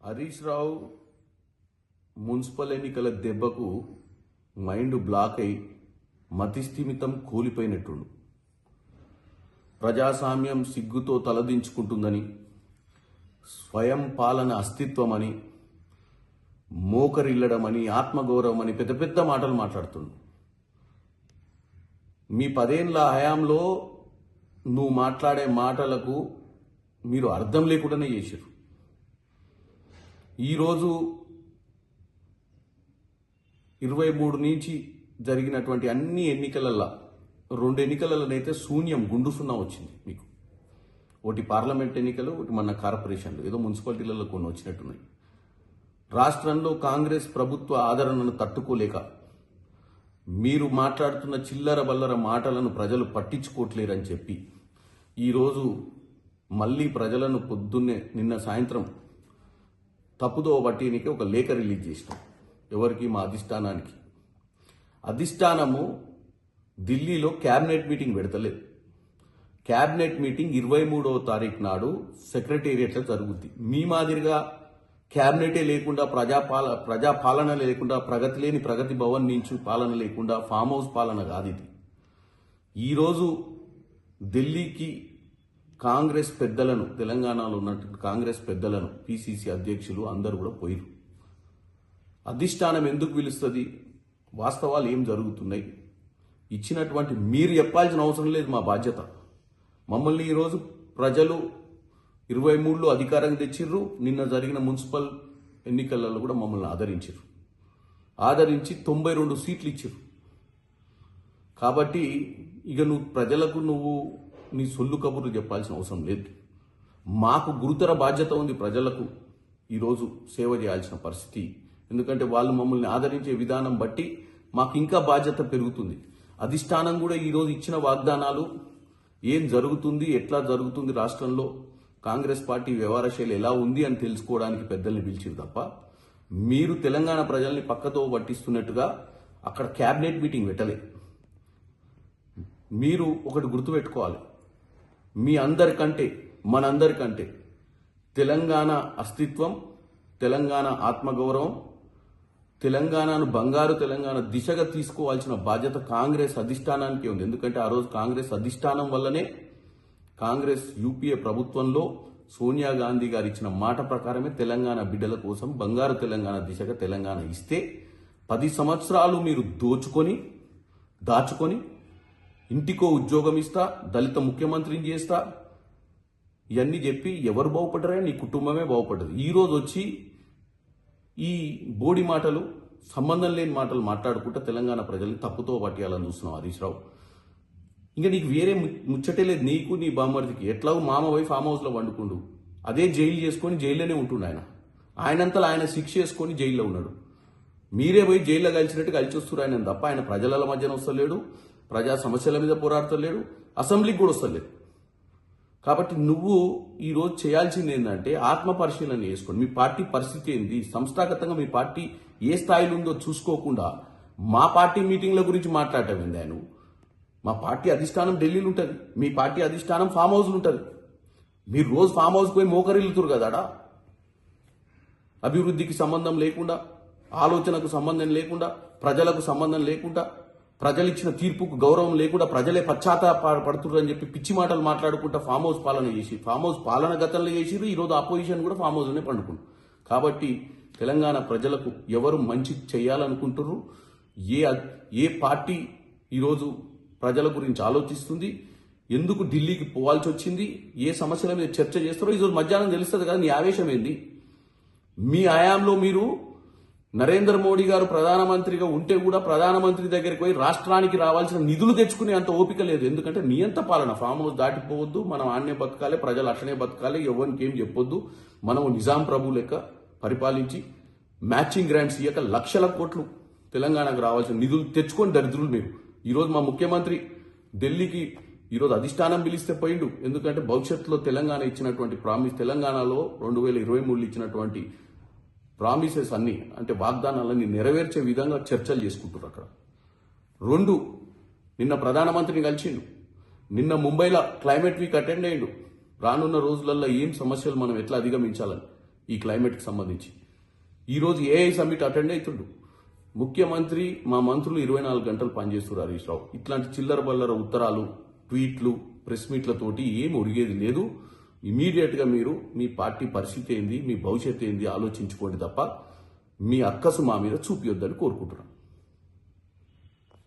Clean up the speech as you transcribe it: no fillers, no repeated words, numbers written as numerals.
Harish Rao municipal ఎన్నికల దెబ్బకు mind block అయి మతిస్థిమితం కూలిపోయినట్టుండు. ప్రజాస్వామ్యం సిగ్గుతో తలదించుకుంటుందని, స్వయం పాలన అస్తిత్వమని, మోకరిల్లడమని, ఆత్మగౌరవం అని పెద్ద పెద్ద మాటలు మాట్లాడుతుండు. మీ 10 ఏళ్ల హయాంలో నువ్వు మాట్లాడే మాటలకు మీరు అర్థం లేకుండానే చేశారు. ఈరోజు 23 నుంచి జరిగినటువంటి అన్ని ఎన్నికలలో 2 ఎన్నికలలోనైతే శూన్యం, గుండు సున్నా వచ్చింది మీకు. ఒకటి పార్లమెంట్ ఎన్నికలు, ఒకటి మన కార్పొరేషన్లు, ఏదో మున్సిపాలిటీలలో కొన్ని వచ్చినట్టున్నాయి. రాష్ట్రంలో కాంగ్రెస్ ప్రభుత్వ ఆదరణను తట్టుకోలేక మీరు మాట్లాడుతున్న చిల్లర బల్లర మాటలను ప్రజలు పట్టించుకోవట్లేరని చెప్పి ఈరోజు మళ్ళీ ప్రజలను పొద్దున్నే నిన్న సాయంత్రం తప్పుదో పట్టినికి ఒక లేఖ రిలీజ్ చేసినాం. ఎవరికి? మా అధిష్టానానికి. అధిష్టానము ఢిల్లీలో క్యాబినెట్ మీటింగ్ పెడతలేదు. క్యాబినెట్ మీటింగ్ 23వ తారీఖు నాడు సెక్రటేరియట్లో జరుగుద్ది. మీ మాదిరిగా క్యాబినెటే లేకుండా, ప్రజాపాలన లేకుండా, ప్రగతి లేని ప్రగతి భవన్ నుంచి పాలన లేకుండా ఫామ్ హౌస్ పాలన కాదు ఇది. ఈరోజు ఢిల్లీకి కాంగ్రెస్ పెద్దలను, తెలంగాణలో ఉన్నటువంటి కాంగ్రెస్ పెద్దలను, పిసిసి అధ్యక్షులు అందరూ కూడా పోయిరు. అధిష్టానం ఎందుకు పిలుస్తుంది? వాస్తవాలు ఏం జరుగుతున్నాయి ఇచ్చినటువంటి మీరు చెప్పాల్సిన అవసరం లేదు. మా బాధ్యత. మమ్మల్ని ఈరోజు ప్రజలు 23లో అధికారం తెచ్చిర్రు. నిన్న జరిగిన మున్సిపల్ ఎన్నికలలో కూడా మమ్మల్ని ఆదరించి 92 సీట్లు ఇచ్చిర్రు. కాబట్టి ఇక ప్రజలకు నీ సొల్లు కబుర్లు చెప్పాల్సిన అవసరం లేదు. మాకు గురుతర బాధ్యత ఉంది. ప్రజలకు ఈరోజు సేవ చేయాల్సిన పరిస్థితి. ఎందుకంటే వాళ్ళు మమ్మల్ని ఆదరించే విధానం బట్టి మాకు ఇంకా బాధ్యత పెరుగుతుంది. అధిష్టానం కూడా ఈరోజు ఇచ్చిన వాగ్దానాలు, ఏం జరుగుతుంది, ఎట్లా జరుగుతుంది, రాష్ట్రంలో కాంగ్రెస్ పార్టీ వ్యవహార శైలి ఎలా ఉంది అని తెలుసుకోవడానికి పెద్దల్ని పిలిచిరు తప్ప మీరు తెలంగాణ ప్రజల్ని పక్కతో పట్టిస్తున్నట్టుగా అక్కడ క్యాబినెట్ మీటింగ్ పెట్టలే. మీరు ఒకటి గుర్తుపెట్టుకోవాలి, మీ అందరికంటే మనందరికంటే తెలంగాణ అస్తిత్వం, తెలంగాణ ఆత్మగౌరవం, తెలంగాణను బంగారు తెలంగాణ దిశగా తీసుకోవాల్సిన బాధ్యత కాంగ్రెస్ అధిష్టానానికి ఉంది. ఎందుకంటే ఆ రోజు కాంగ్రెస్ అధిష్టానం వల్లనే కాంగ్రెస్ యూపీఏ ప్రభుత్వంలో సోనియా గాంధీ గారు ఇచ్చిన మాట ప్రకారమే తెలంగాణ బిడ్డల కోసం బంగారు తెలంగాణ దిశగా తెలంగాణ ఇస్తే 10 సంవత్సరాలు మీరు దాచుకొని ఇంటికో ఉద్యోగం ఇస్తా, దళిత ముఖ్యమంత్రిని చేస్తా, ఇవన్నీ చెప్పి ఎవరు బాగుపడ్డారా? నీ కుటుంబమే బాగుపడ్డది. ఈరోజు వచ్చి ఈ బోడి మాటలు, సంబంధం లేని మాటలు మాట్లాడుకుంటూ తెలంగాణ ప్రజల్ని తప్పుతో పట్టేయాలని చూస్తున్నావు హరీష్ రావు. ఇంకా నీకు వేరే ముచ్చటే లేదు. నీకు నీ బామ్మర్దికి ఎట్లాగో మామ పోయి ఫామ్ హౌస్లో వండుకుండు, అదే జైలు చేసుకొని జైల్లోనే ఉంటుండు. ఆయనంతలో ఆయన శిక్ష చేసుకొని జైల్లో ఉన్నాడు. మీరే పోయి జైల్లో కలిసినట్టు కలిసి వస్తున్నారు ఆయన తప్ప ఆయన ప్రజల మధ్యన వస్తలేడు, ప్రజా సమస్యల మీద పోరాడతలేడు, అసెంబ్లీకి కూడా వస్తలేడు. కాబట్టి నువ్వు ఈరోజు చేయాల్సింది ఏంటంటే ఆత్మ పరిశీలన చేసుకోండి. మీ పార్టీ పరిస్థితి ఏంది, సంస్థాగతంగా మీ పార్టీ ఏ స్థాయిలో ఉందో చూసుకోకుండా మా పార్టీ మీటింగ్ల గురించి మాట్లాడటం ఏందా నువ్వు? మా పార్టీ అధిష్టానం ఢిల్లీలో ఉంటుంది, మీ పార్టీ అధిష్టానం ఫామ్ హౌస్లు ఉంటుంది. మీరు రోజు ఫామ్ హౌస్కి పోయి మోకరిల్లుతురు కదాడా? అభివృద్ధికి సంబంధం లేకుండా, ఆలోచనకు సంబంధం లేకుండా, ప్రజలకు సంబంధం లేకుండా, ప్రజలు ఇచ్చిన తీర్పుకు గౌరవం లేకుండా, ప్రజలే పశ్చాత్తాపడుతున్నారు అని చెప్పి పిచ్చి మాటలు మాట్లాడుకుంటా ఫామ్ హౌస్ పాలన చేసి, ఫామ్ హౌస్ పాలన గతంలో చేసిరు. ఈరోజు ఆపోజిషన్ కూడా ఫామ్ హౌస్లోనే పండుకుంటారు. కాబట్టి తెలంగాణ ప్రజలకు ఎవరు మంచి చేయాలనుకుంటున్నారు, ఏ పార్టీ ఈరోజు ప్రజల గురించి ఆలోచిస్తుంది, ఎందుకు ఢిల్లీకి పోవాల్సి వచ్చింది, ఏ సమస్యల మీద చర్చ చేస్తారో ఈరోజు మధ్యాహ్నం తెలుస్తుంది కదా. నీ ఆవేశం ఏంది? మీ హయాంలో మీరు నరేంద్ర మోడీ గారు ప్రధానమంత్రిగా ఉంటే కూడా ప్రధానమంత్రి దగ్గరికి పోయి రాష్ట్రానికి రావాల్సిన నిధులు తెచ్చుకునే అంత ఓపిక లేదు. ఎందుకంటే నియంత పాలన, ఫామ్ హౌస్ దాటిపోవద్దు, మనం ఆడనే బతకాలి, ప్రజలు అట్లనే బతకాలి, ఎవరికి ఏం చెప్పొద్దు, మనం నిజాం ప్రభు లెక్క పరిపాలించి మ్యాచింగ్ గ్రాంట్స్ ఇయ్యక లక్షల కోట్లు తెలంగాణకు రావాల్సిన నిధులు తెచ్చుకొని దరిద్రులు మీరు. ఈరోజు మా ముఖ్యమంత్రి ఢిల్లీకి ఈరోజు అధిష్టానం పిలిస్తే పోయిండు. ఎందుకంటే భవిష్యత్తులో తెలంగాణ ఇచ్చినటువంటి ప్రామిస్, తెలంగాణలో 2023 ఇచ్చినటువంటి ప్రామిసెస్ అన్ని, అంటే వాగ్దానాలన్నీ నెరవేర్చే విధంగా చర్చలు చేసుకుంటారు అక్కడ. 2, నిన్న ప్రధానమంత్రిని కలిసిండు, నిన్న ముంబైలో క్లైమేట్ వీక్ అటెండ్ అయ్యిండు. రానున్న రోజులలో ఏం సమస్యలు మనం ఎట్లా అధిగమించాలని ఈ క్లైమేట్కి సంబంధించి. ఈరోజు ఏఐ సమ్మిట్ అటెండ్ అవుతుండు. ముఖ్యమంత్రి మా మంత్రులు 24 గంటలు పనిచేస్తున్నారు హరీష్ రావు. ఇట్లాంటి చిల్లర బల్లర ఉత్తరాలు, ట్వీట్లు, ప్రెస్ మీట్లతోటి ఏం ఒరిగేది లేదు. ఇమీడియట్గా మీరు మీ పార్టీ పరిస్థితి ఏంది, మీ భవిష్యత్తు ఏంది ఆలోచించుకోండి తప్ప మీ అక్కసు మా మీద చూపియొద్దని కోరుకుంటున్నాం.